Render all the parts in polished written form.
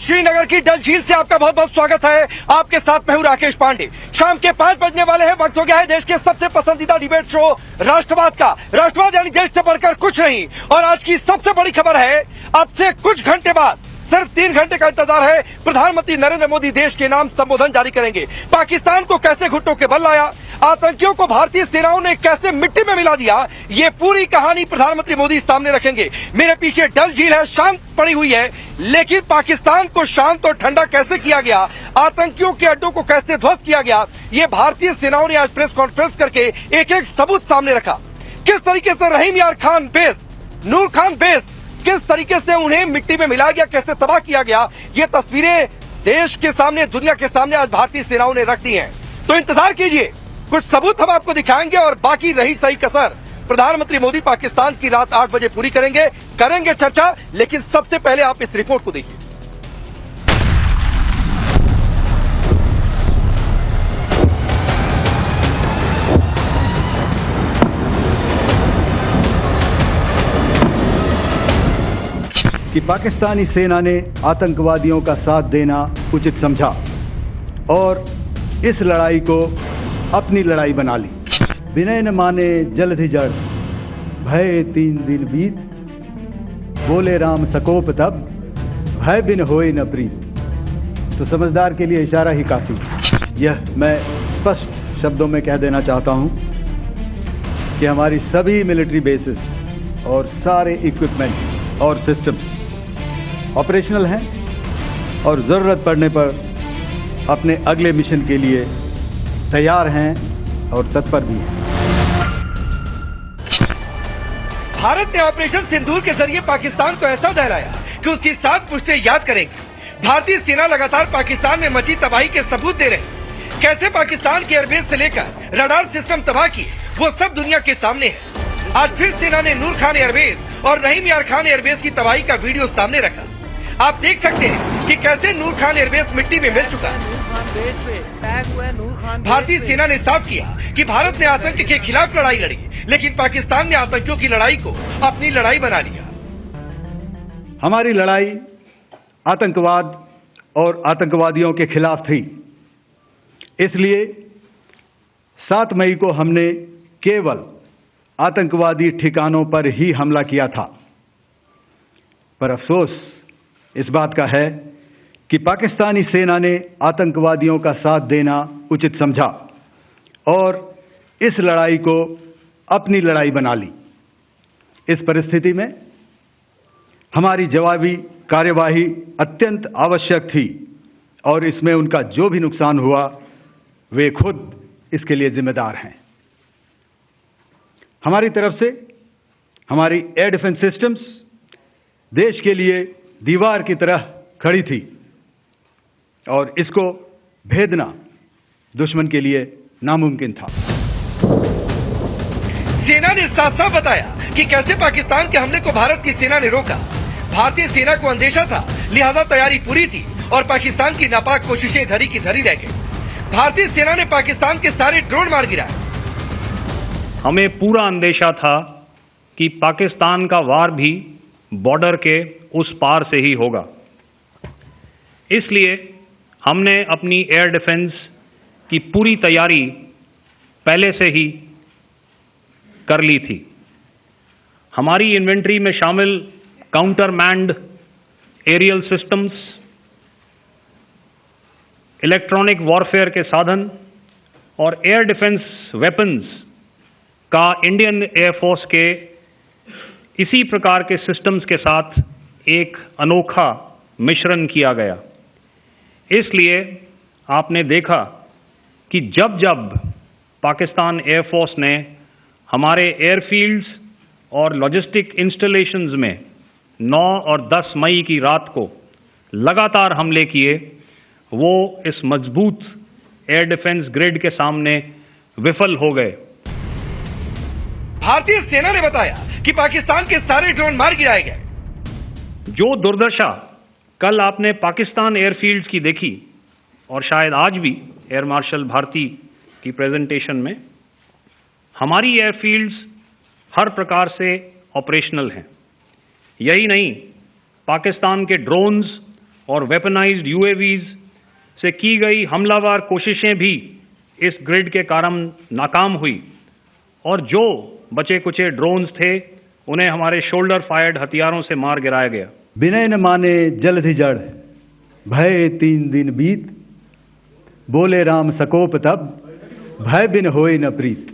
श्रीनगर की डल झील से आपका बहुत बहुत स्वागत है। आपके साथ मैं हूं राकेश पांडे। शाम के 5 बजने वाले हैं। वक्त हो गया है देश के सबसे पसंदीदा डिबेट शो राष्ट्रवाद का। राष्ट्रवाद यानी देश से बढ़कर कुछ नहीं। और आज की सबसे बड़ी खबर है, अब से कुछ घंटे बाद, सिर्फ 3 घंटे का इंतजार है, प्रधानमंत्री नरेंद्र मोदी देश के नाम संबोधन जारी करेंगे। पाकिस्तान को कैसे घुटनों के बल लाया, आतंकियों को भारतीय सेनाओं ने कैसे मिट्टी में मिला दिया, ये पूरी कहानी प्रधानमंत्री मोदी सामने रखेंगे। मेरे पीछे डल झील है, शांत पड़ी हुई है, लेकिन पाकिस्तान को शांत और ठंडा कैसे किया गया, आतंकियों के अड्डों को कैसे ध्वस्त किया गया, ये भारतीय सेनाओं ने आज प्रेस कॉन्फ्रेंस करके एक एक सबूत सामने रखा। किस तरीके से रहीम यार खान बेस, नूर खान बेस, किस तरीके से उन्हें मिट्टी में मिलाया गया, कैसे तबाह किया गया, ये तस्वीरें देश के सामने, दुनिया के सामने आज भारतीय सेनाओं ने रख दी हैं। तो इंतजार कीजिए, कुछ सबूत हम आपको दिखाएंगे और बाकी रही सही कसर प्रधानमंत्री मोदी पाकिस्तान की रात 8 बजे पूरी करेंगे चर्चा। लेकिन सबसे पहले आप इस रिपोर्ट को देखिए। कि पाकिस्तानी सेना ने आतंकवादियों का साथ देना उचित समझा और इस लड़ाई को अपनी लड़ाई बना ली। विनय न माने जलधि जड़, भय 3 दिन बीत, बोले राम सकोप तब, भय बिन होए न प्रीत। तो समझदार के लिए इशारा ही काफी। यह मैं स्पष्ट शब्दों में कह देना चाहता हूं कि हमारी सभी मिलिट्री बेसिस और सारे इक्विपमेंट और सिस्टम्स ऑपरेशनल हैं और जरूरत पड़ने पर अपने अगले मिशन के लिए तैयार हैं और तत्पर भी हैं। भारत ने ऑपरेशन सिंदूर के जरिए पाकिस्तान को ऐसा दहलाया कि उसकी 7 पुश्तें याद करेंगी। भारतीय सेना लगातार पाकिस्तान में मची तबाही के सबूत दे रही। कैसे पाकिस्तान के एयरबेस से लेकर रडार सिस्टम तबाह किए, वो सब दुनिया के सामने है। आज फिर सेना ने नूर खान एयरबेस और रहीम यार खान एयरबेस की तबाही का वीडियो सामने रखा। आप देख सकते हैं कि कैसे नूर खान एयरबेस मिट्टी में मिल चुका है। भारतीय सेना ने साफ किया कि भारत ने आतंक के खिलाफ लड़ाई लड़ी, लेकिन पाकिस्तान ने आतंकियों की लड़ाई को अपनी लड़ाई बना लिया। हमारी लड़ाई आतंकवाद और आतंकवादियों के खिलाफ थी। इसलिए 7 मई को हमने केवल आतंकवादी ठिकानों पर ही हमला किया था। पर अफसोस इस बात का है कि पाकिस्तानी सेना ने आतंकवादियों का साथ देना उचित समझा और इस लड़ाई को अपनी लड़ाई बना ली। इस परिस्थिति में हमारी जवाबी कार्यवाही अत्यंत आवश्यक थी और इसमें उनका जो भी नुकसान हुआ वे खुद इसके लिए जिम्मेदार हैं। हमारी तरफ से हमारी एयर डिफेंस सिस्टम्स देश के लिए दीवार की तरह खड़ी थी और इसको भेदना दुश्मन के लिए नामुमकिन था। सेना ने साफ साफ बताया कि कैसे पाकिस्तान के हमले को भारत की सेना ने रोका। भारतीय सेना को अंदेशा था, लिहाजा तैयारी पूरी थी और पाकिस्तान की नापाक कोशिशें धरी की धरी रह गई। भारतीय सेना ने पाकिस्तान के सारे ड्रोन मार गिराए। हमें पूरा अंदेशा था कि पाकिस्तान का वार भी बॉर्डर के उस पार से ही होगा। इसलिए हमने अपनी एयर डिफेंस की पूरी तैयारी पहले से ही कर ली थी। हमारी इन्वेंट्री में शामिल counter manned aerial systems, electronic warfare के साधन और एयर डिफेंस वेपन्स का इंडियन एयरफोर्स के इसी प्रकार के सिस्टम्स के साथ एक अनोखा मिश्रण किया गया। इसलिए आपने देखा कि जब जब पाकिस्तान एयरफोर्स ने हमारे एयरफील्ड्स और लॉजिस्टिक इंस्टॉलेशंस में 9 और 10 मई की रात को लगातार हमले किए, वो इस मजबूत एयर डिफेंस ग्रिड के सामने विफल हो गए। भारतीय सेना ने बताया कि पाकिस्तान के सारे ड्रोन मार गिराए गए। जो दुर्दशा कल आपने पाकिस्तान एयरफील्ड्स की देखी और शायद आज भी एयर मार्शल भारती की प्रेजेंटेशन में, हमारी एयरफील्ड्स हर प्रकार से ऑपरेशनल हैं। यही नहीं, पाकिस्तान के ड्रोन्स और वेपनाइज्ड यूएवीज से की गई हमलावर कोशिशें भी इस ग्रिड के कारण नाकाम हुई और जो बचे कुचे ड्रोन्स थे उन्हें हमारे शोल्डर फायर्ड हथियारों से मार गिराया गया। विनय न माने जलधि जड़, भय 3 दिन बीत, बोले राम सकोप तब, भय बिन होए न प्रीत।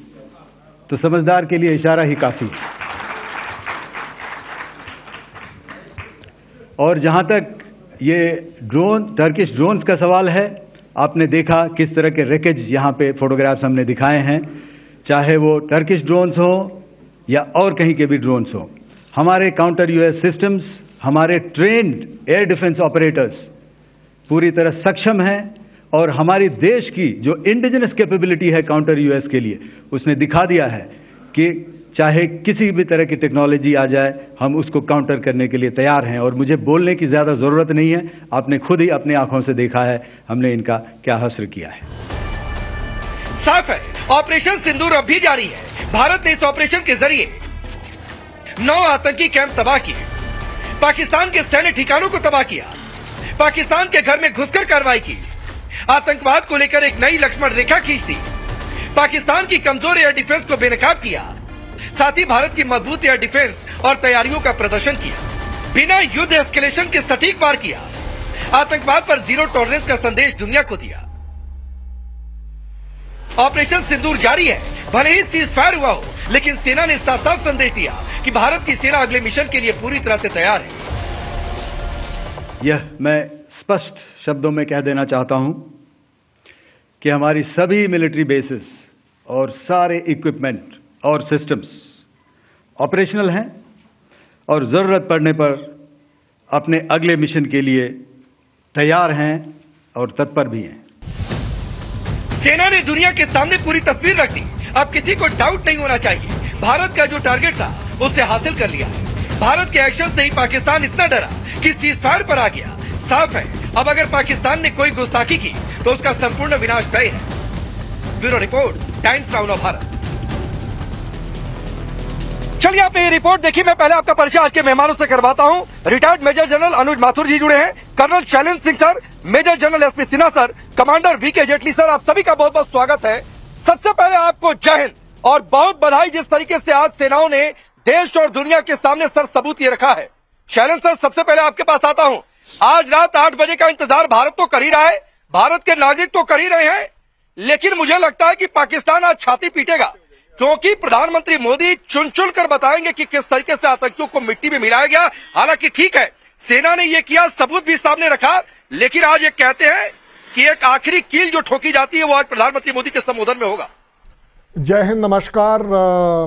तो समझदार के लिए इशारा ही काफी। और जहां तक ये टर्किश ड्रोन्स का सवाल है, आपने देखा किस तरह के रैकेज यहाँ पे फोटोग्राफ्स हमने दिखाए हैं, चाहे वो टर्किश ड्रोन्स हो या और कहीं के भी ड्रोन्स हो। हमारे काउंटर यूएस सिस्टम्स, हमारे ट्रेन्ड एयर डिफेंस ऑपरेटर्स पूरी तरह सक्षम हैं और हमारी देश की जो इंडिजिनस कैपेबिलिटी है काउंटर यूएस के लिए, उसने दिखा दिया है कि चाहे किसी भी तरह की टेक्नोलॉजी आ जाए, हम उसको काउंटर करने के लिए तैयार हैं। और मुझे बोलने की ज्यादा जरूरत नहीं है, आपने खुद ही अपनी आंखों से देखा है हमने इनका क्या हश्र किया है। साफ है, ऑपरेशन सिंदूर अब भी जारी है। भारत ने इस ऑपरेशन के जरिए 9 आतंकी कैंप तबाह किए, पाकिस्तान के सैन्य ठिकानों को तबाह किया, पाकिस्तान के घर में घुसकर कार्रवाई की, आतंकवाद को लेकर एक नई लक्ष्मण रेखा खींच दी, पाकिस्तान की कमजोर एयर डिफेंस को बेनकाब किया, साथ ही भारत की मजबूत एयर डिफेंस और तैयारियों का प्रदर्शन किया, बिना युद्ध एस्केलेशन के सटीक वार किया, आतंकवाद पर जीरो टॉलरेंस का संदेश दुनिया को दिया। ऑपरेशन सिंदूर जारी है, भले ही सीज फायर हुआ हो, लेकिन सेना ने साफ साफ संदेश दिया कि भारत की सेना अगले मिशन के लिए पूरी तरह से तैयार है। यह मैं स्पष्ट शब्दों में कह देना चाहता हूं कि हमारी सभी मिलिट्री बेसिस और सारे इक्विपमेंट और सिस्टम्स ऑपरेशनल हैं और जरूरत पड़ने पर अपने अगले मिशन के लिए तैयार हैं और तत्पर भी हैं। सेना ने दुनिया के सामने पूरी तस्वीर रख दी। अब किसी को डाउट नहीं होना चाहिए, भारत का जो टारगेट था उसे हासिल कर लिया है। भारत के एक्शन से ही पाकिस्तान इतना डरा कि सीज फायर पर आ गया। साफ है, अब अगर पाकिस्तान ने कोई गुस्ताखी की तो उसका संपूर्ण विनाश तय है। Bureau report, times now of Bharat. चलिए आपने ये रिपोर्ट देखी। मैं पहले आपका परिचय आज के मेहमानों से करवाता हूं। Retired major general Anuj Mathur ji जुड़े हैं, colonel Shailendra Singh sir, major general SP Sinha sir, commander VK Jaitley sir, आप सभी का बहुत बहुत स्वागत है। सबसे पहले आपको जय हिंद और बहुत बधाई, जिस तरीके से आज सेनाओं ने देश और दुनिया के सामने सर सबूत ये रखा है। शैलेंद्र सर, सबसे पहले आपके पास आता हूं। आज रात 8 बजे का इंतजार भारत तो कर ही रहा है, भारत के नागरिक तो कर ही रहे हैं, लेकिन मुझे लगता है कि पाकिस्तान आज छाती पीटेगा, क्योंकि प्रधानमंत्री मोदी चुन चुन कर बताएंगे कि किस तरीके से आतंकियों को मिट्टी में मिलाया गया। हालांकि ठीक है, सेना ने ये किया, सबूत भी सामने रखा, लेकिन आज ये कहते हैं कि एक आखिरी कील जो ठोकी जाती है वो आज प्रधानमंत्री मोदी के संबोधन में होगा। जय हिंद, नमस्कार।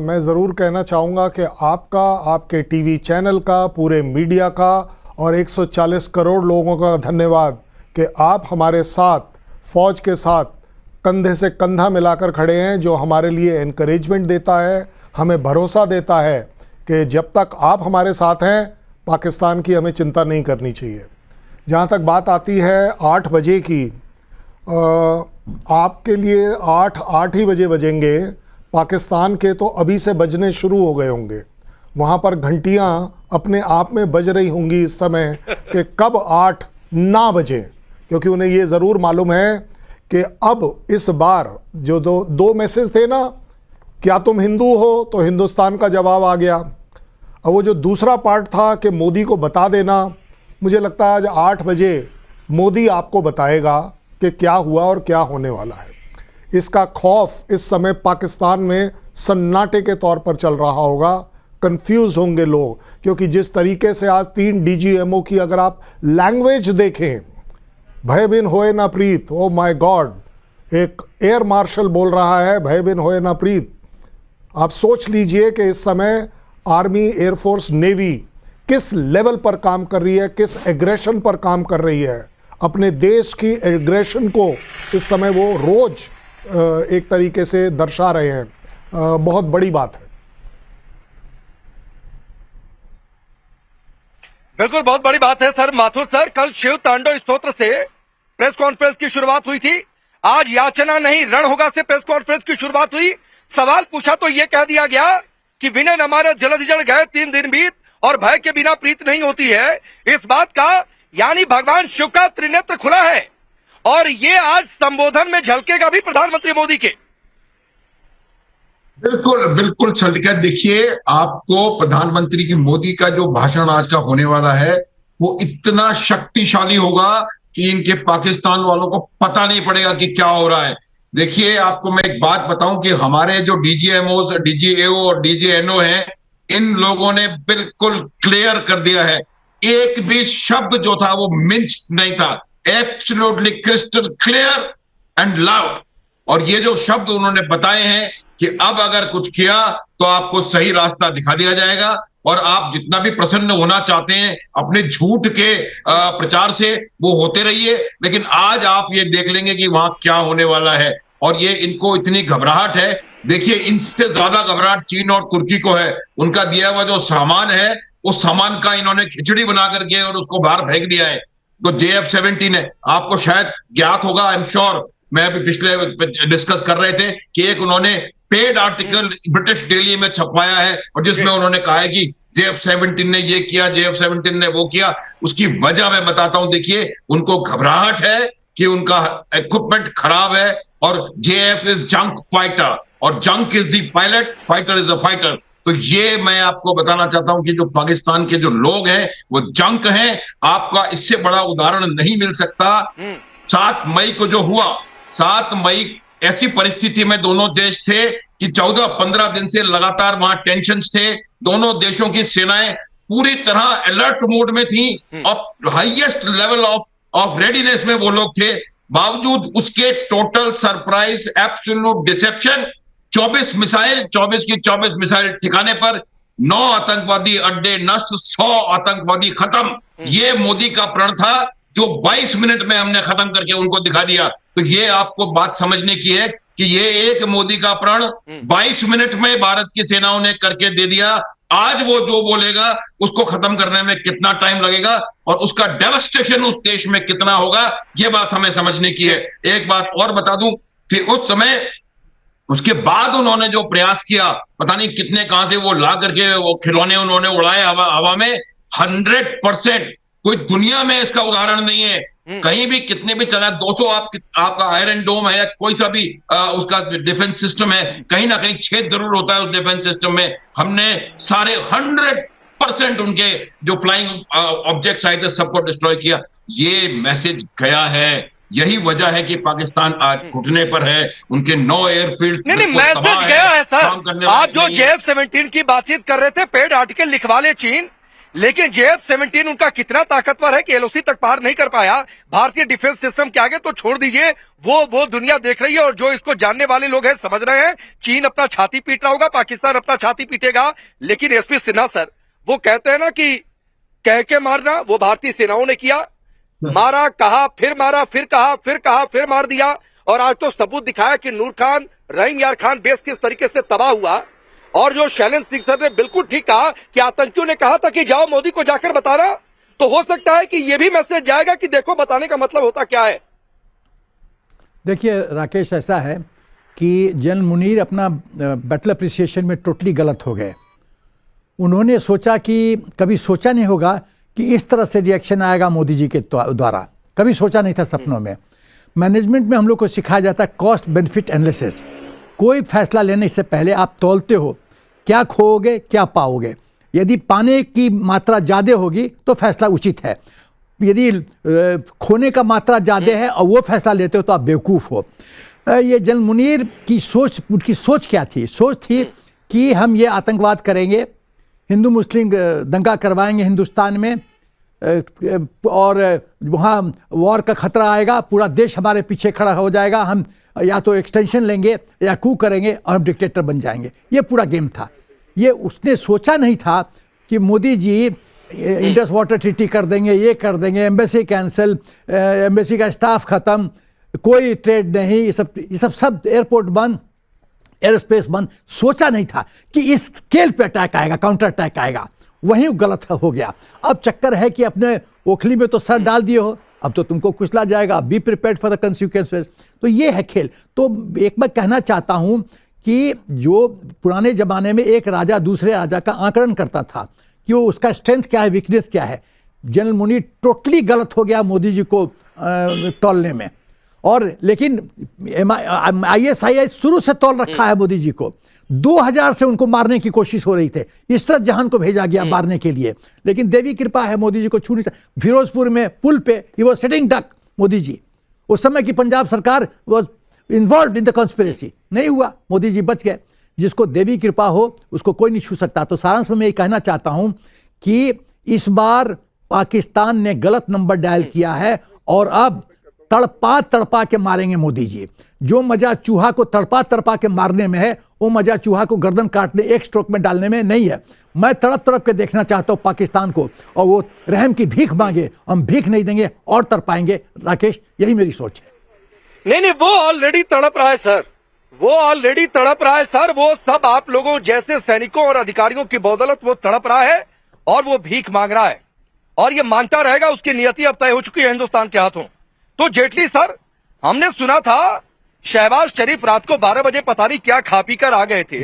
मैं ज़रूर कहना चाहूँगा कि आपका, आपके टीवी चैनल का, पूरे मीडिया का और 140 करोड़ लोगों का धन्यवाद कि आप हमारे साथ, फौज के साथ कंधे से कंधा मिलाकर खड़े हैं, जो हमारे लिए एनकरेजमेंट देता है, हमें भरोसा देता है कि जब तक आप हमारे साथ हैं पाकिस्तान की हमें चिंता नहीं करनी चाहिए। जहाँ तक बात आती है 8 बजे की, आपके लिए 8 ही बजे बजेंगे, पाकिस्तान के तो अभी से बजने शुरू हो गए होंगे। वहाँ पर घंटियाँ अपने आप में बज रही होंगी इस समय कि कब 8 ना बजें, क्योंकि उन्हें ये ज़रूर मालूम है कि अब इस बार जो दो मैसेज थे ना, क्या तुम हिंदू हो, तो हिंदुस्तान का जवाब आ गया। अब वो जो दूसरा पार्ट था कि मोदी को बता देना, मुझे लगता है आज 8 बजे मोदी आपको बताएगा कि क्या हुआ और क्या होने वाला है। इसका खौफ इस समय पाकिस्तान में सन्नाटे के तौर पर चल रहा होगा, कंफ्यूज होंगे लोग, क्योंकि जिस तरीके से आज 3 DGMO की अगर आप लैंग्वेज देखें, भय बिन होए ना प्रीत, ओ माय गॉड, एक एयर मार्शल बोल रहा है भय बिन होए ना प्रीत। आप सोच लीजिए कि इस समय आर्मी, एयरफोर्स, नेवी किस लेवल पर काम कर रही है, किस एग्रेशन पर काम कर रही है। अपने देश की एग्रेशन को इस समय वो रोज एक तरीके से दर्शा रहे हैं। बहुत बड़ी बात है। बिल्कुल, बहुत बड़ी बात है सर। माथुर सर, कल शिव तांडव स्तोत्र से प्रेस कॉन्फ्रेंस की शुरुआत हुई थी, आज याचना नहीं रण होगा से प्रेस कॉन्फ्रेंस की शुरुआत हुई। सवाल पूछा तो ये कह दिया गया कि विनय न मारे जलधि जड़ गए 3 दिन बीत और भय के बिना प्रीत नहीं होती है। इस बात का यानी भगवान शिव का त्रिनेत्र खुला है और ये आज संबोधन में झलकेगा भी प्रधानमंत्री मोदी के। बिल्कुल बिल्कुल छलका। देखिए, आपको प्रधानमंत्री की मोदी का जो भाषण आज का होने वाला है वो इतना शक्तिशाली होगा कि इनके पाकिस्तान वालों को पता नहीं पड़ेगा कि क्या हो रहा है। देखिए, आपको मैं एक बात बताऊं कि हमारे जो डीजीएमओ, डीजीएओ और डीजीएनओ हैं, इन लोगों ने बिल्कुल क्लियर कर दिया है। एक भी शब्द जो था वो मिंच नहीं था, absolutely crystal clear and loud. और ये जो शब्द उन्होंने बताए हैं कि अब अगर कुछ किया तो आपको सही रास्ता दिखा दिया जाएगा, और आप जितना भी प्रसन्न होना चाहते हैं अपने झूठ के प्रचार से वो होते रहिए, लेकिन आज आप ये देख लेंगे कि वहां क्या होने वाला है। और ये इनको इतनी घबराहट है, देखिए इनसे ज्यादा घबराहट चीन और तुर्की को है। उनका दिया हुआ जो सामान है उस सामान का इन्होंने खिचड़ी बना करके और उसको बाहर फेंक दिया है। तो JF-17 है, आपको शायद ज्ञात होगा, आई एम श्योर, मैं अभी पिछले डिस्कस कर रहे थे कि एक उन्होंने पेड आर्टिकल ब्रिटिश डेली में छपवाया है और जिसमें उन्होंने कहा है कि JF-17 ने ये किया, JF-17 ने वो किया। उसकी वजह मैं बताता हूं। देखिए, उनको घबराहट है कि उनका इक्विपमेंट खराब है, और JF इज जंक फाइटर और junk is the pilot, fighter is the fighter. तो ये मैं आपको बताना चाहता हूं कि जो पाकिस्तान के जो लोग हैं वो जंक हैं। आपका इससे बड़ा उदाहरण नहीं मिल सकता। 7 मई को जो हुआ, 7 मई ऐसी परिस्थिति में दोनों देश थे कि 14-15 दिन से लगातार वहां टेंशन थे। दोनों देशों की सेनाएं पूरी तरह अलर्ट मोड में थी और हाईएस्ट लेवल ऑफ रेडीनेस में वो लोग थे। बावजूद उसके टोटल सरप्राइज एब्सोल्यूट डिसेप्शन, 24 की 24 मिसाइल ठिकाने पर, 9 आतंकवादी अड्डे नष्ट, 100 आतंकवादी खत्म। ये मोदी का प्रण था जो 22 मिनट में हमने खत्म करके उनको दिखा दिया। तो ये आपको बात समझने की है कि ये एक मोदी का प्रण 22 मिनट में भारत की सेनाओं ने करके दे दिया। आज वो जो बोलेगा उसको खत्म करने में कितना टाइम लगेगा और उसका डेवस्टेशन उस देश में कितना होगा, ये बात हमें समझने की है। एक बात और बता दूं कि उस समय, उसके बाद उन्होंने जो प्रयास किया, पता नहीं कितने कहां से वो ला करके वो खिलौने उन्होंने उड़ाए हवा में। 100% कोई दुनिया में इसका उदाहरण नहीं है। कहीं भी कितने भी चला 200 आपका आयरन डोम है या कोई सा भी उसका डिफेंस सिस्टम है, कहीं ना कहीं छेद जरूर होता है उस डिफेंस सिस्टम में। हमने सारे 100% उनके जो फ्लाइंग ऑब्जेक्ट्स आए थे सबको डिस्ट्रॉय किया। ये मैसेज गया है। यही वजह है कि पाकिस्तान आज घुटने पर है। उनके 9 एयरफील्ड नहीं, मैसेज गया है सर। आप जो JF-17 की बातचीत कर रहे थे, पेड आर्टिकल लिखवा ले चीन, लेकिन JF-17 उनका कितना ताकतवर है कि LOC तक पार नहीं कर पाया भारतीय डिफेंस सिस्टम के आगे। तो छोड़ दीजिए, वो दुनिया देख रही है और जो इसको जानने वाले लोग हैं समझ रहे हैं। चीन अपना छाती पीट रहा होगा, पाकिस्तान अपना छाती पीटेगा, लेकिन SP सिन्हा सर वो कहते हैं ना कि कह के मारना, वो भारतीय सेनाओं ने किया। मारा, कहा, फिर मारा, फिर कहा, फिर कहा, फिर मार दिया। और आज तो सबूत दिखाया कि नूर खान, रहीम यार खान बेस किस तरीके से तबाह हुआ। और जो शैलेंद्र सिंह सर ने बिल्कुल ठीक कहा कि आतंकियों ने कहा था कि जाओ मोदी को जाकर बताना, तो हो सकता है कि यह भी मैसेज जाएगा कि देखो बताने का मतलब होता क्या है। देखिए राकेश, ऐसा है कि जनरल मुनीर अपना बैटल अप्रिसिएशन में टोटली गलत हो गए। उन्होंने सोचा कि कभी सोचा नहीं होगा कि इस तरह से रिएक्शन आएगा मोदी जी के द्वारा, कभी सोचा नहीं था सपनों में। मैनेजमेंट में हम लोग को सिखाया जाता है कॉस्ट बेनिफिट एनालिसिस। कोई फैसला लेने से पहले आप तौलते हो क्या खोओगे क्या पाओगे। यदि पाने की मात्रा ज़्यादा होगी तो फैसला उचित है, यदि खोने का मात्रा ज़्यादा है और वो फैसला लेते हो तो आप बेवकूफ़ हो। ये जनरल मुनीर की सोच, उनकी सोच क्या थी? सोच थी कि हम ये आतंकवाद करेंगे, हिंदू मुस्लिम दंगा करवाएंगे हिंदुस्तान में, और वहाँ वॉर का खतरा आएगा, पूरा देश हमारे पीछे खड़ा हो जाएगा, हम या तो एक्सटेंशन लेंगे या कू करेंगे और हम डिक्टेटर बन जाएंगे। ये पूरा गेम था। ये उसने सोचा नहीं था कि Modi ji Indus water treaty कर देंगे, ये कर देंगे, एम्बेसी कैंसिल, एम्बेसी का स्टाफ ख़त्म, कोई ट्रेड नहीं, ये सब एयरपोर्ट बंद, एयर स्पेस बंद। सोचा नहीं था कि इस स्केल पे अटैक आएगा, काउंटर अटैक आएगा। वहीं गलत हो गया। अब चक्कर है कि अपने ओखली में तो सर डाल दिए हो, अब तो तुमको कुचला जाएगा। Be prepared for the consequences. तो ये है खेल। तो एक मैं कहना चाहता हूँ कि जो पुराने ज़माने में एक राजा दूसरे राजा का आकलन करता था कि वो उसका स्ट्रेंथ क्या है, वीकनेस क्या है, जनरल मुनीर टोटली गलत हो गया मोदी जी को तौलने में। और लेकिन ISI शुरू से तौल रखा है मोदी जी को। 2000 से उनको मारने की कोशिश हो रही थी, इशरत जहां को भेजा गया मारने के लिए, लेकिन देवी कृपा है मोदी जी को छू नहीं सकते। फिरोजपुर में पुल पे ही was sitting duck Modi ji, उस समय की पंजाब सरकार was involve in the conspiracy, नहीं हुआ, मोदी जी बच गए। जिसको देवी कृपा हो उसको कोई नहीं छू सकता। तो सारांश में मैं ये कहना चाहता हूं कि इस बार पाकिस्तान ने गलत नंबर डायल किया है और अब तड़पा तड़पा के मारेंगे मोदी जी। जो मजा चूहा को तड़पा तड़पा के मारने में है, वो मजा चूहा को गर्दन काटने एक स्ट्रोक में डालने में नहीं है। मैं तड़प तड़प के देखना चाहता हूं पाकिस्तान को, और वो रहम की भीख मांगे, हम भीख नहीं देंगे और तड़पाएंगे। राकेश, यही मेरी सोच है। नहीं, वो ऑलरेडी तड़प रहा है सर, वो ऑलरेडी तड़प रहा है सर। वो सब आप लोगों जैसे सैनिकों और अधिकारियों की बदौलत वो तड़प रहा है और वो भीख मांग रहा है, और ये मांगता रहेगा। उसकी नियति अब तय हो चुकी है हिंदुस्तान के हाथों। तो जेटली सर, हमने सुना था शहबाज शरीफ रात को 12 बजे पता नहीं क्या खा पी कर आ गए थे,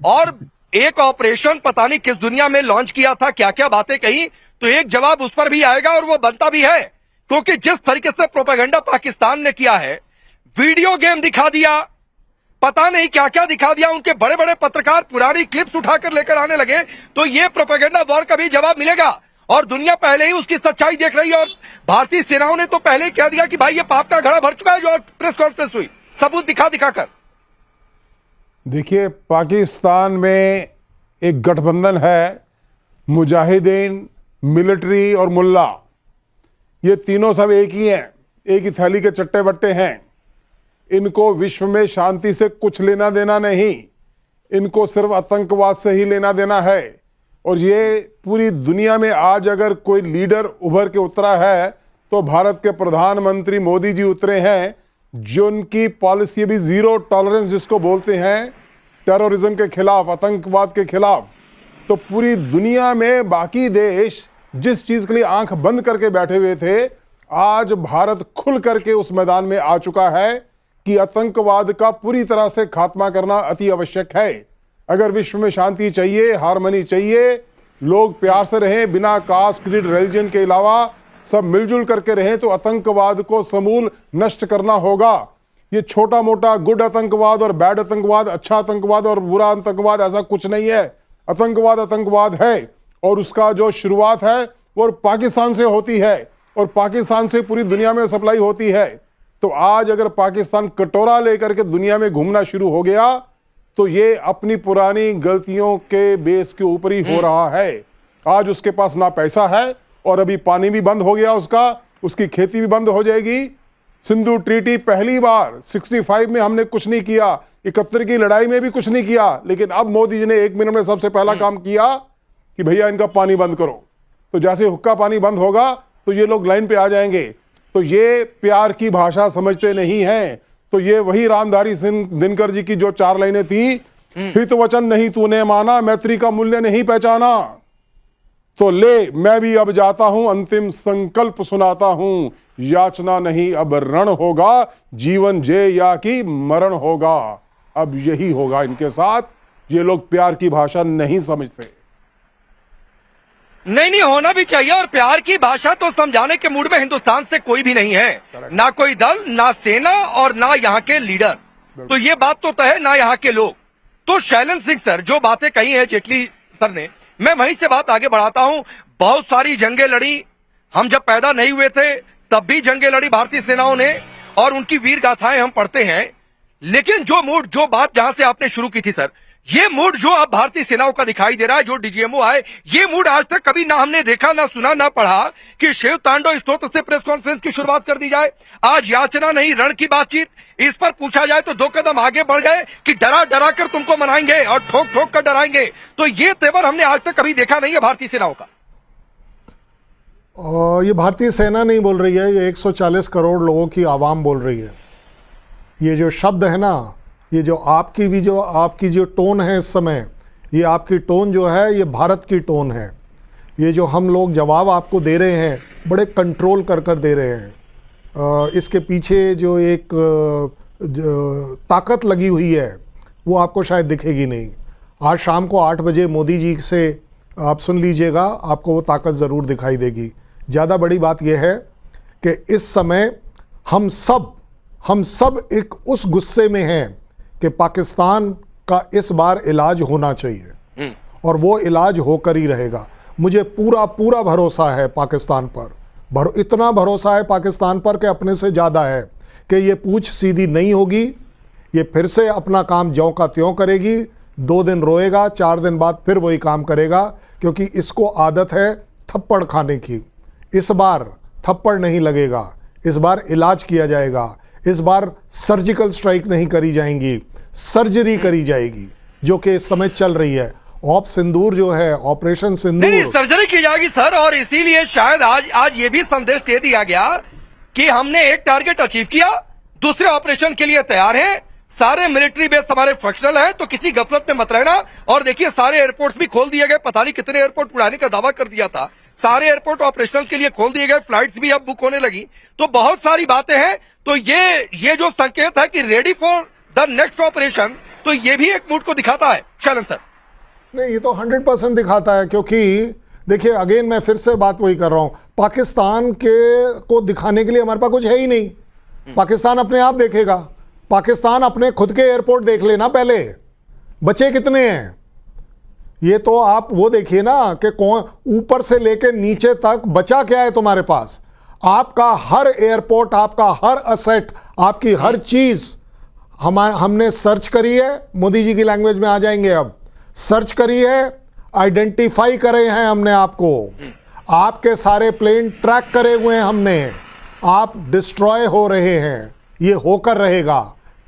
और एक ऑपरेशन पता नहीं किस दुनिया में लॉन्च किया था, क्या क्या बातें कही। तो एक जवाब उस पर भी आएगा और वो बनता भी है, क्योंकि जिस तरीके से प्रोपेगेंडा पाकिस्तान ने किया है, वीडियो गेम दिखा दिया, पता नहीं क्या क्या दिखा दिया, उनके बड़े बड़े पत्रकार पुरानी क्लिप्स उठाकर लेकर आने लगे। तो ये प्रोपेगेंडा वॉर का भी जवाब मिलेगा, और दुनिया पहले ही उसकी सच्चाई देख रही है। और भारतीय सेनाओं ने तो पहले ही कह दिया कि भाई ये पाप का घड़ा भर चुका है। जो प्रेस कॉन्फ्रेंस हुई, सबूत दिखा दिखाकर। देखिए, पाकिस्तान में एक गठबंधन है, मुजाहिदीन, मिलिट्री और मुल्ला। ये तीनों सब एक ही हैं, एक ही थैली के चट्टे बट्टे हैं। इनको विश्व में शांति से कुछ लेना देना नहीं, इनको सिर्फ आतंकवाद से ही लेना देना है। और ये पूरी दुनिया में आज अगर कोई लीडर उभर के उतरा है तो भारत के प्रधानमंत्री मोदी जी उतरे हैं, जो उनकी पॉलिसी भी जीरो टॉलरेंस जिसको बोलते हैं, टेररिज्म के खिलाफ, आतंकवाद के खिलाफ। तो पूरी दुनिया में बाकी देश जिस चीज के लिए आंख बंद करके बैठे हुए थे, आज भारत खुल करके उस मैदान में आ चुका है कि आतंकवाद का पूरी तरह से खात्मा करना अति आवश्यक है। अगर विश्व में शांति चाहिए, हार्मनी चाहिए, लोग प्यार से रहें, बिना कास्ट, क्रीड, रिलीजन के अलावा सब मिलजुल करके रहें, तो आतंकवाद को समूल नष्ट करना होगा। ये छोटा मोटा गुड आतंकवाद और बैड आतंकवाद, अच्छा आतंकवाद और बुरा आतंकवाद, ऐसा कुछ नहीं है। आतंकवाद आतंकवाद है, और उसका जो शुरुआत है वो पाकिस्तान से होती है, और पाकिस्तान से पूरी दुनिया में सप्लाई होती है। तो आज अगर पाकिस्तान कटोरा लेकर के दुनिया में घूमना शुरू हो गया, तो ये अपनी पुरानी गलतियों के बेस के ऊपर ही हो रहा है। आज उसके पास ना पैसा है, और अभी पानी भी बंद हो गया उसका, उसकी खेती भी बंद हो जाएगी। सिंधु ट्रीटी पहली बार 65 में हमने कुछ नहीं किया, 71 की लड़ाई में भी कुछ नहीं किया, लेकिन अब मोदी जी ने 1 मिनट में सबसे पहला काम किया कि भैया इनका पानी बंद करो। तो जैसे हुक्का पानी बंद होगा तो ये लोग लाइन पे आ जाएंगे। तो ये प्यार की भाषा समझते नहीं हैं। तो ये वही रामधारी सिंह दिनकर जी की जो 4 लाइनें थी, हित वचन नहीं तूने माना, मैत्री का मूल्य नहीं पहचाना, तो ले मैं भी अब जाता हूं, अंतिम संकल्प सुनाता हूं, याचना नहीं अब रण होगा, जीवन जय या कि मरण होगा। अब यही होगा इनके साथ। ये लोग प्यार की भाषा नहीं समझते। नहीं, होना भी चाहिए। और प्यार की भाषा तो समझाने के मूड में हिंदुस्तान से कोई भी नहीं है, ना कोई दल, ना सेना, और ना यहाँ के लीडर। तो ये बात तो तय है, ना यहाँ के लोग। तो शैलेंद्र सिंह सर जो बातें कही है जेटली सर ने, मैं वहीं से बात आगे बढ़ाता हूं। बहुत सारी जंगें लड़ी, हम जब पैदा नहीं हुए थे तब भी जंगें लड़ी भारतीय सेनाओं ने, और उनकी वीर गाथाएं हम पढ़ते हैं। लेकिन जो मूड, जो बात जहां से आपने शुरू की थी सर, ये मूड जो अब भारतीय सेनाओं का दिखाई दे रहा है, जो डीजीएमओ आए, ये मूड आज तक कभी ना हमने देखा, ना सुना, ना पढ़ा कि शिव तांडव स्तोत्र से प्रेस कॉन्फ्रेंस की शुरुआत कर दी जाए। आज याचना नहीं रण की बातचीत, इस पर पूछा जाए तो 2 कदम आगे बढ़ गए कि डरा डरा कर तुमको मनाएंगे और ठोक ठोक कर डराएंगे। तो ये तेवर हमने आज तक कभी देखा नहीं है भारतीय सेनाओं का। ये भारतीय सेना नहीं बोल रही है, ये 140 करोड़ लोगों की आवाम बोल रही है। ये जो शब्द है ना, ये जो आपकी जो टोन है इस समय, ये आपकी टोन जो है, ये भारत की टोन है। ये जो हम लोग जवाब आपको दे रहे हैं, बड़े कंट्रोल कर दे रहे हैं। इसके पीछे जो एक ताकत लगी हुई है, वो आपको शायद दिखेगी नहीं। आज शाम को 8 बजे मोदी जी से आप सुन लीजिएगा, आपको वो ताकत ज़रूर दिखाई देगी। ज़्यादा बड़ी बात यह है कि इस समय हम सब एक उस गुस्से में हैं कि पाकिस्तान का इस बार इलाज होना चाहिए और वो इलाज होकर ही रहेगा। मुझे पूरा भरोसा है पाकिस्तान पर, इतना भरोसा है पाकिस्तान पर कि अपने से ज़्यादा है कि ये पूछ सीधी नहीं होगी, ये फिर से अपना काम ज्यों का त्यों करेगी। 2 दिन रोएगा, 4 दिन बाद फिर वही काम करेगा, क्योंकि इसको आदत है थप्पड़ खाने की। इस बार थप्पड़ नहीं लगेगा, इस बार इलाज किया जाएगा, इस बार सर्जिकल स्ट्राइक नहीं करी जाएंगी, सर्जरी करी जाएगी, जो कि इस समय चल रही है। सिंदूर जो है, ऑपरेशन सिंदूर, नहीं, सर्जरी की जाएगी सर, और इसीलिए शायद आज ये भी संदेश दे दिया गया कि हमने एक टारगेट अचीव किया, दूसरे ऑपरेशन के लिए तैयार हैं, सारे मिलिट्री बेस हमारे फंक्शनल हैं, तो किसी गफलत में मत रहना। और देखिए सारे एयरपोर्ट्स भी खोल दिए गए, पता नहीं कितने एयरपोर्ट उड़ाने का दावा कर दिया था, सारे एयरपोर्ट ऑपरेशनल के लिए खोल दिए गए, फ्लाइट्स भी अब बुक होने लगी। तो बहुत सारी बातें हैं। तो ये जो संकेत है कि ready for the next operation, तो ये भी एक मूड को दिखाता है शैलन सर। नहीं, ये तो 100% दिखाता है, क्योंकि देखिए अगेन मैं फिर से बात वही कर रहा हूं, पाकिस्तान को दिखाने के लिए हमारे पास कुछ है ही नहीं। पाकिस्तान अपने आप देखेगा, पाकिस्तान अपने खुद के एयरपोर्ट देख लेना पहले, बचे कितने हैं। ये तो आप वो देखिए ना कि कौन ऊपर से लेके नीचे तक बचा क्या है तुम्हारे पास। आपका हर एयरपोर्ट, आपका हर असेट, आपकी हर चीज हमने सर्च करी है। मोदी जी की लैंग्वेज में आ जाएंगे, अब सर्च करी है, आइडेंटिफाई करे हैं हमने आपको, आपके सारे प्लेन ट्रैक करे हुए हैं हमने, आप डिस्ट्रॉय हो रहे हैं, ये होकर रहेगा।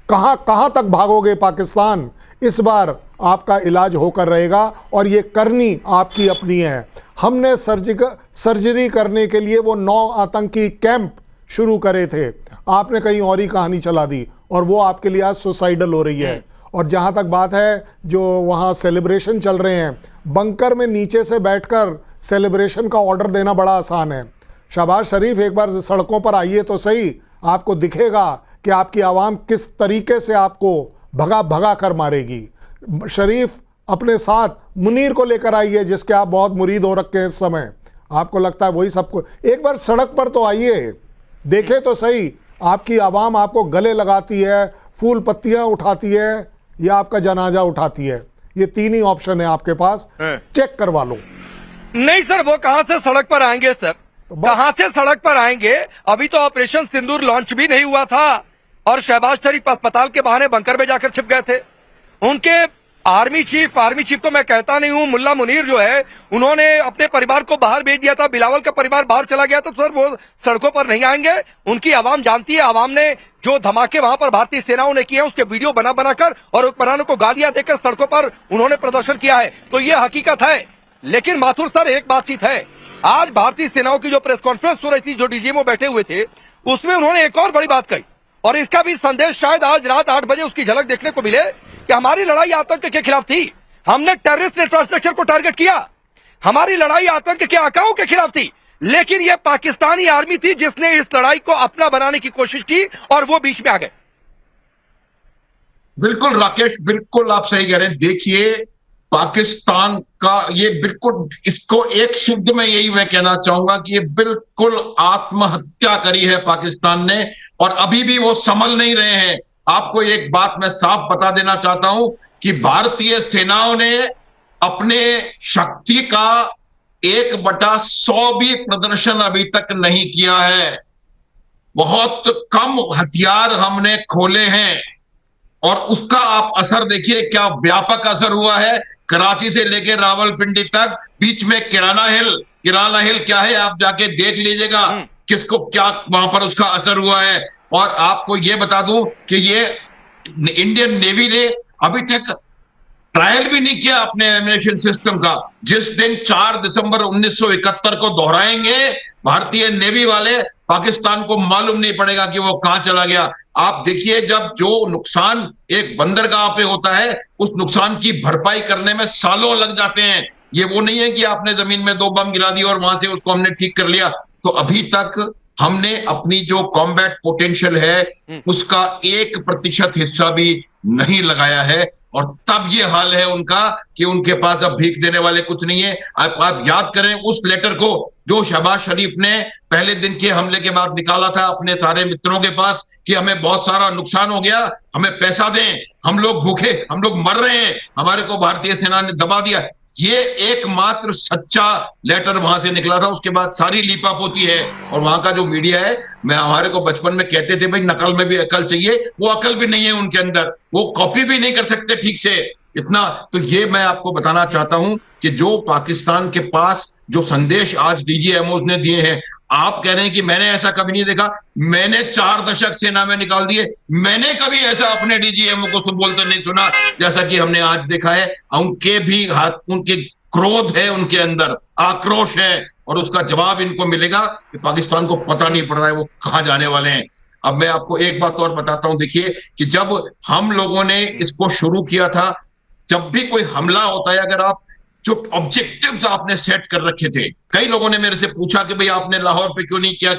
कहां तक भागोगे पाकिस्तान, इस बार आपका इलाज होकर रहेगा, और ये करनी आपकी अपनी है। हमने सर्जरी करने के लिए वो 9 आतंकी कैंप शुरू करे थे, आपने कहीं और ही कहानी चला दी, और वो आपके लिए आज सुसाइडल हो रही है। और जहां तक बात है जो वहां सेलिब्रेशन चल रहे हैं, बंकर में नीचे से बैठकर सेलिब्रेशन का ऑर्डर देना बड़ा आसान है। शहबाज शरीफ एक बार सड़कों पर आइए तो सही, आपको दिखेगा कि आपकी आवाम किस तरीके से आपको भगा कर मारेगी। शरीफ अपने साथ मुनीर को लेकर आइए, जिसके आप बहुत मुरीद हो रखे हैं इस समय, आपको लगता है वही सबको। एक बार सड़क पर तो आइए, देखे तो सही, आपकी आवाम आपको गले लगाती है, फूल पत्तियां उठाती है, या आपका जनाजा उठाती है। ये 3 ही ऑप्शन है आपके पास, चेक करवा लो। नहीं सर, वो कहां से सड़क पर आएंगे सर, कहां से सड़क पर आएंगे। अभी तो ऑपरेशन सिंदूर लॉन्च भी नहीं हुआ था, और शहबाज शरीफ अस्पताल के बहाने बंकर में जाकर छिप गए थे। उनके आर्मी चीफ तो मैं कहता नहीं हूं, मुल्ला मुनीर जो है, उन्होंने अपने परिवार को बाहर भेज दिया था, बिलावल का परिवार बाहर चला गया था, तो सर वो सड़कों पर नहीं आएंगे। उनकी आवाम जानती है, आवाम ने जो धमाके वहां पर भारतीय सेनाओं ने किए हैं, उसके वीडियो बनाकर और हुक्मरानों को गालियां देकर सड़कों पर उन्होंने प्रदर्शन किया है, तो ये हकीकत है। लेकिन माथुर सर, एक बातचीत है, आज भारतीय सेनाओं की जो प्रेस कॉन्फ्रेंस हो रही थी, जो डीजीएमओ बैठे हुए थे, उसमें उन्होंने एक और बड़ी बात कही, और इसका भी संदेश शायद आज रात 8 बजे उसकी झलक देखने को मिले कि हमारी लड़ाई आतंक के खिलाफ थी, हमने टेररिस्ट इंफ्रास्ट्रक्चर को टारगेट किया, हमारी लड़ाई आतंक के आकाओं के खिलाफ थी, लेकिन यह पाकिस्तानी आर्मी थी जिसने इस लड़ाई को अपना बनाने की कोशिश की, और वो बीच में आ गए। बिल्कुल राकेश, बिल्कुल आप सही कह रहे हैं। देखिए पाकिस्तान का ये बिल्कुल, इसको एक शब्द में यही मैं कहना चाहूंगा कि ये बिल्कुल आत्महत्या करी है पाकिस्तान ने, और अभी भी वो संभल नहीं रहे हैं। आपको एक बात मैं साफ बता देना चाहता हूं कि भारतीय सेनाओं ने अपने शक्ति का 1/100 भी प्रदर्शन अभी तक नहीं किया है। बहुत कम हथियार हमने खोले हैं, और उसका आप असर देखिए, क्या व्यापक असर हुआ है। कराची से लेकर रावलपिंडी तक, बीच में किराना हिल क्या है, आप जाके देख लीजिएगा किसको क्या वहां पर उसका असर हुआ है। और आपको ये बता दूं कि ये इंडियन नेवी ने अभी तक ट्रायल भी नहीं किया अपने एमिनेशन सिस्टम का। जिस दिन 4 दिसंबर 1971 को दोहराएंगे भारतीय नेवी वाले, पाकिस्तान को मालूम नहीं पड़ेगा कि वो कहां चला गया। आप देखिए, जब जो नुकसान एक बंदरगाह पे होता है, उस नुकसान की भरपाई करने में सालों लग जाते हैं। ये वो नहीं है कि आपने जमीन में 2 बम गिरा दिए और वहां से उसको हमने ठीक कर लिया। तो अभी तक हमने अपनी जो कॉम्बैट पोटेंशियल है उसका 1% हिस्सा भी नहीं लगाया है। और तब ये हाल है उनका कि उनके पास अब भीख देने वाले कुछ नहीं है। आप याद करें उस लेटर को जो शहबाज शरीफ ने पहले दिन के हमले के बाद निकाला था अपने सारे मित्रों के पास कि हमें बहुत सारा नुकसान हो गया, हमें पैसा दें, हम लोग भूखे, हम लोग मर रहे हैं, हमारे को भारतीय सेना ने दबा दिया। ये एकमात्र सच्चा लेटर वहां से निकला था। उसके बाद सारी लीपापोती है। और वहां का जो मीडिया है, मैं हमारे को बचपन में कहते थे भाई नकल में भी अकल चाहिए, वो अकल भी नहीं है उनके अंदर, वो कॉपी भी नहीं कर सकते ठीक से इतना। तो ये मैं आपको बताना चाहता हूं कि जो पाकिस्तान के पास जो संदेश आज डीजीएमओ ने दिए हैं, आप कह रहे हैं कि मैंने ऐसा कभी नहीं देखा, मैंने 4 दशक सेना में निकाल दिए, मैंने कभी ऐसा अपने डीजीएमओ को बोलते नहीं सुना जैसा कि हमने आज देखा है। उनके भी हाथ, उनके क्रोध है, उनके अंदर आक्रोश है, और उसका जवाब इनको मिलेगा कि पाकिस्तान को पता नहीं पड़ रहा है वो कहां जाने वाले हैं। अब मैं आपको एक बात और बताता हूं, देखिए कि जब हम लोगों ने इसको शुरू किया था, जब भी कोई हमला होता है, अगर आप जो ऑब्जेक्टिव्स आपने सेट कर रखे थे, कई लोगों ने मेरे से पूछा कि भाई आपने लाहौर पे क्यों नहीं किया,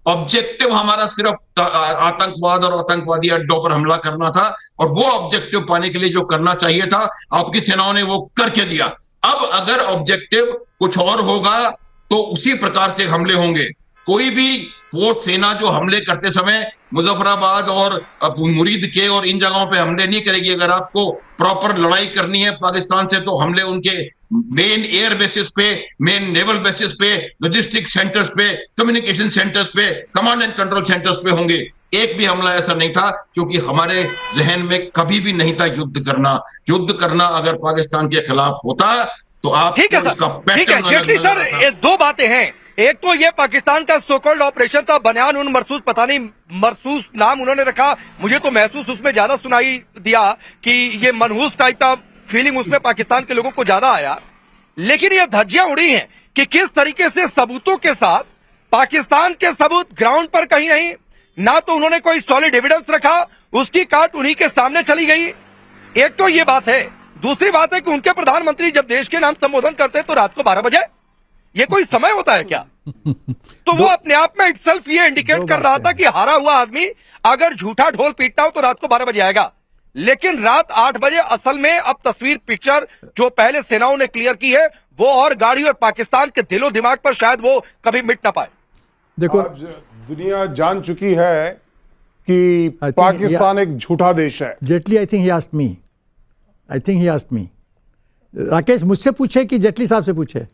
ऑब्जेक्टिव हमारा सिर्फ आतंकवाद और आतंकवादी अड्डों पर हमला करना था, और वो ऑब्जेक्टिव पाने के लिए जो करना चाहिए था आपकी सेनाओं ने वो करके दिया। अब अगर ऑब्जेक्टिव कुछ और होगा तो उसी प्रकार से हमले होंगे। कोई भी फोर्स सेना जो हमले करते समय मुजफ्फराबाद और मुरीद के और इन जगहों पे हमले नहीं करेगी। अगर आपको प्रॉपर लड़ाई करनी है पाकिस्तान से तो हमले उनके मेन एयर बेसिस पे, मेन नेवल बेसिस पे, लॉजिस्टिक सेंटर्स पे, कम्युनिकेशन सेंटर्स पे, कमांड एंड कंट्रोल सेंटर्स पे होंगे। एक भी हमला ऐसा नहीं था, क्योंकि हमारे जहन में कभी भी नहीं था युद्ध करना। युद्ध करना अगर पाकिस्तान के खिलाफ होता तो आप ठीक है इसका सर, ठीक है जेटली सर, ये दो बातें हैं। एक तो ये पाकिस्तान का सोकॉल्ड ऑपरेशन था बयान उन मरसूस, पता नहीं मरसूस नाम उन्होंने रखा, मुझे तो महसूस उसमें ज्यादा सुनाई दिया कि ये मनहूस टाइप का फीलिंग उसमें पाकिस्तान के लोगों को ज्यादा आया। लेकिन ये धज्जियां उड़ी हैं कि किस तरीके से सबूतों के साथ पाकिस्तान के सबूत ग्राउंड पर कहीं नहीं, ना तो उन्होंने कोई सॉलिड एविडेंस रखा, उसकी काट उन्हीं के सामने चली गई। एक तो ये बात है। दूसरी बात है कि उनके प्रधानमंत्री जब देश के नाम संबोधन करते हैं तो रात को 12 बजे, ये कोई समय होता है क्या? तो वो अपने आप में इटसेल्फ ये इंडिकेट कर रहा था कि हारा हुआ आदमी अगर झूठा ढोल पीटता हो तो रात को 12 बजे आएगा। लेकिन रात 8 बजे असल में अब तस्वीर, पिक्चर जो पहले सेनाओं ने क्लियर की है वो और गाड़ी, और पाकिस्तान के दिलो दिमाग पर शायद वो कभी मिट ना पाए। देखो, आज दुनिया जान चुकी है कि पाकिस्तान एक झूठा देश है। Jaitley, I think he asked me. Rakesh मुझसे पूछे कि जेटली साहब से पूछे?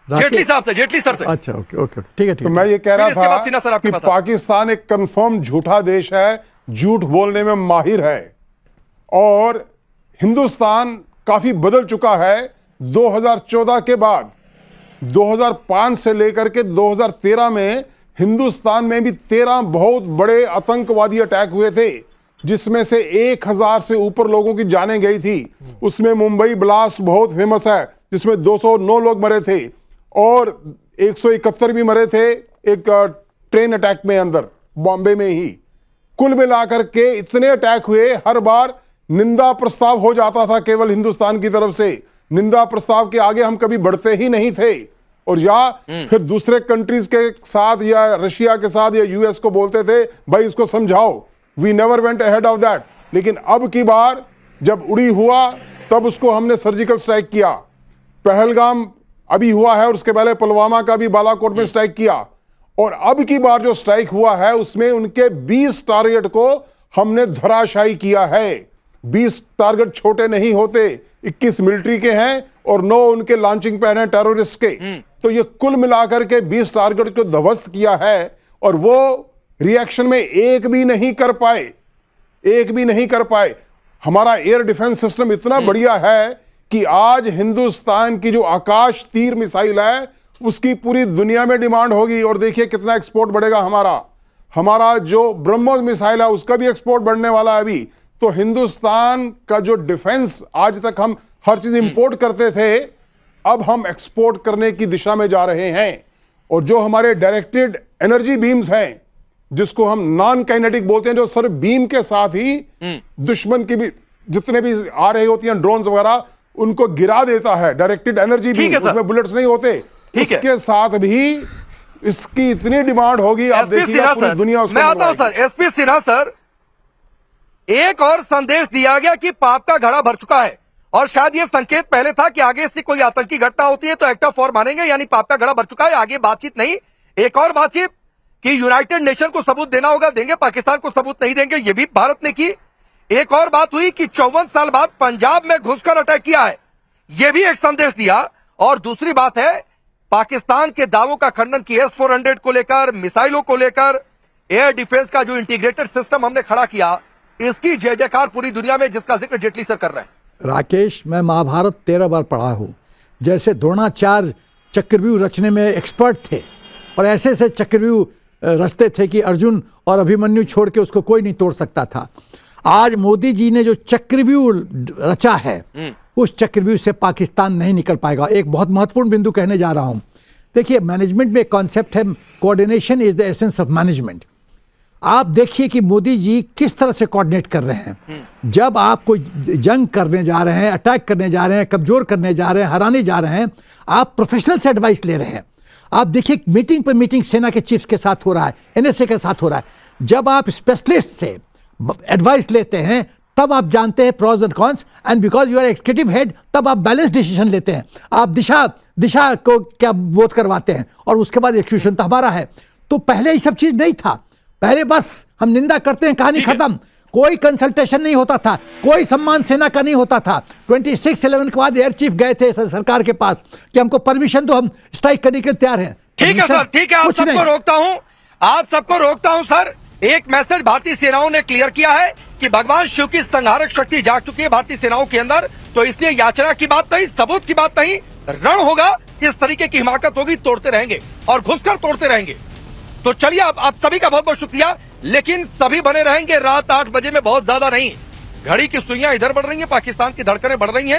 जेटली साहब से, जेटली सर से। अच्छा, ओके, ठीक है। तो मैं ये कह रहा था कि पाकिस्तान एक कंफर्म झूठा देश है, झूठ बोलने में माहिर है, और हिंदुस्तान काफी बदल चुका है 2014 के बाद। 2005 से लेकर के 2013 में हिंदुस्तान में भी 13 बहुत बड़े आतंकवादी अटैक हुए थे, जिसमें से 1000 से ऊपर लोगों की जानें गई थी। उसमें मुंबई ब्लास्ट बहुत फेमस है, जिसमें 209 लोग मरे थे, और 171 भी मरे थे एक ट्रेन अटैक में अंदर बॉम्बे में ही। कुल मिलाकर के इतने अटैक हुए, हर बार निंदा प्रस्ताव हो जाता था केवल हिंदुस्तान की तरफ से। निंदा प्रस्ताव के आगे हम कभी बढ़ते ही नहीं थे, और या फिर दूसरे कंट्रीज के साथ या रशिया के साथ या यूएस को बोलते थे भाई इसको समझाओ। We never went ahead of that. लेकिन अब की बार जब उड़ी हुआ तब उसको हमने सर्जिकल स्ट्राइक किया। पहलगाम अभी हुआ है, और उसके पहले पुलवामा का भी बालाकोट में स्ट्राइक किया, और अब की बार जो स्ट्राइक हुआ है उसमें उनके 20 टारगेट को हमने धराशायी किया है। 20 टारगेट छोटे नहीं होते, 21 मिलिट्री के हैं और 9 उनके लॉन्चिंग पैड हैं टेररिस्ट के। तो ये कुल मिलाकर के 20 टारगेट को ध्वस्त किया है, और वो रिएक्शन में एक भी नहीं कर पाए। हमारा एयर डिफेंस सिस्टम इतना बढ़िया है कि आज हिंदुस्तान की जो आकाश तीर मिसाइल है उसकी पूरी दुनिया में डिमांड होगी, और देखिए कितना एक्सपोर्ट बढ़ेगा हमारा जो ब्रह्मोस मिसाइल है उसका भी एक्सपोर्ट बढ़ने वाला है अभी। तो हिंदुस्तान का जो डिफेंस, आज तक हम हर चीज इंपोर्ट करते थे, अब हम एक्सपोर्ट करने की दिशा में जा रहे हैं। और जो हमारे डायरेक्टेड एनर्जी बीम्स हैं, जिसको हम नॉन काइनेटिक बोलते हैं, जो सिर्फ बीम के साथ ही दुश्मन की भी जितने भी आ रही होती हैं ड्रोन्स वगैरह उनको गिरा देता है। डायरेक्टेड एनर्जी बीम, उसमें बुलेट्स नहीं होते, उसके साथ भी इसकी इतनी डिमांड होगी, आप देखिए पूरी दुनिया उसको। मैं आता हूं सर, एसपी सिन्हा सर, एक और संदेश दिया गया कि पाप का घड़ा भर चुका है, और शायद यह संकेत पहले था कि आगे से कोई आतंकी घटना होती है तो एक्ट ऑफ वॉर मानेंगे, यानी पाप का घड़ा भर चुका है, आगे बातचीत नहीं। एक और बातचीत कि यूनाइटेड नेशन को सबूत देना होगा, देंगे, पाकिस्तान को सबूत नहीं देंगे, यह भी भारत ने की। एक और बात हुई कि 54 साल बाद पंजाब में घुसकर अटैक किया है, यह भी एक संदेश दिया। और दूसरी बात है पाकिस्तान के दावों का खंडन कि S-400 को लेकर, मिसाइलों को लेकर, एयर डिफेंस का जो इंटीग्रेटेड सिस्टम हमने खड़ा किया, इसकी जय जयकार पूरी दुनिया में, जिसका जिक्र जेटली सर कर रहे हैं। राकेश, मैं महाभारत 13 बार पढ़ा हूँ। जैसे द्रोणाचार्य चक्रव्यूह रचने में एक्सपर्ट थे और ऐसे ऐसे चक्रव्यूह रचते थे कि अर्जुन और अभिमन्यु छोड़ के उसको कोई नहीं तोड़ सकता था। आज मोदी जी ने जो चक्रव्यूह रचा है, उस चक्रव्यूह से पाकिस्तान नहीं निकल पाएगा। एक बहुत महत्वपूर्ण बिंदु कहने जा रहा हूं। देखिए, मैनेजमेंट में एक कॉन्सेप्ट है, coordination is the essence of management. आप देखिए कि मोदी जी किस तरह से कोऑर्डिनेट कर रहे हैं। जब आप कोई जंग करने जा रहे हैं, अटैक करने जा रहे हैं, कमजोर करने जा रहे हैं, हराने जा रहे हैं, आप प्रोफेशनल से एडवाइस ले रहे हैं। आप देखिए मीटिंग पे मीटिंग सेना के चीफ के साथ हो रहा है, NSA के साथ हो रहा है। जब आप स्पेशलिस्ट से एडवाइस लेते हैं तब आप जानते हैं pros and cons, and because you are executive head तब आप बैलेंस डिसीजन लेते हैं। आप दिशा को क्या बोध करवाते हैं और उसके बाद एक्सक्यूशन तो हमारा है। तो पहले ये सब चीज नहीं था, पहले बस हम निंदा करते हैं, कहानी खत्म। कोई कंसल्टेशन नहीं होता था, कोई सम्मान सेना का नहीं होता था। 26/11 के बाद एयर चीफ गए थे सरकार के पास कि हमको परमिशन दो, हम स्ट्राइक करने के लिए तैयार हैं। ठीक है सर, ठीक है, आप सबको रोकता हूं सर। एक मैसेज भारतीय सेनाओं ने क्लियर किया है कि भगवान शिव की संहारक शक्ति जाग चुकी है भारतीय सेनाओं के अंदर, तो इसलिए याचना की बात नहीं, सबूत की बात नहीं, रण होगा, इस तरीके की हिमाकत होगी, तोड़ते रहेंगे और घुसकर तोड़ते रहेंगे। तो चलिए, आप सभी का बहुत बहुत शुक्रिया, लेकिन सभी बने रहेंगे रात 8 बजे में, बहुत ज्यादा नहीं। घड़ी की सुइयां इधर बढ़ रही हैं, पाकिस्तान की धड़कनें बढ़ रही हैं।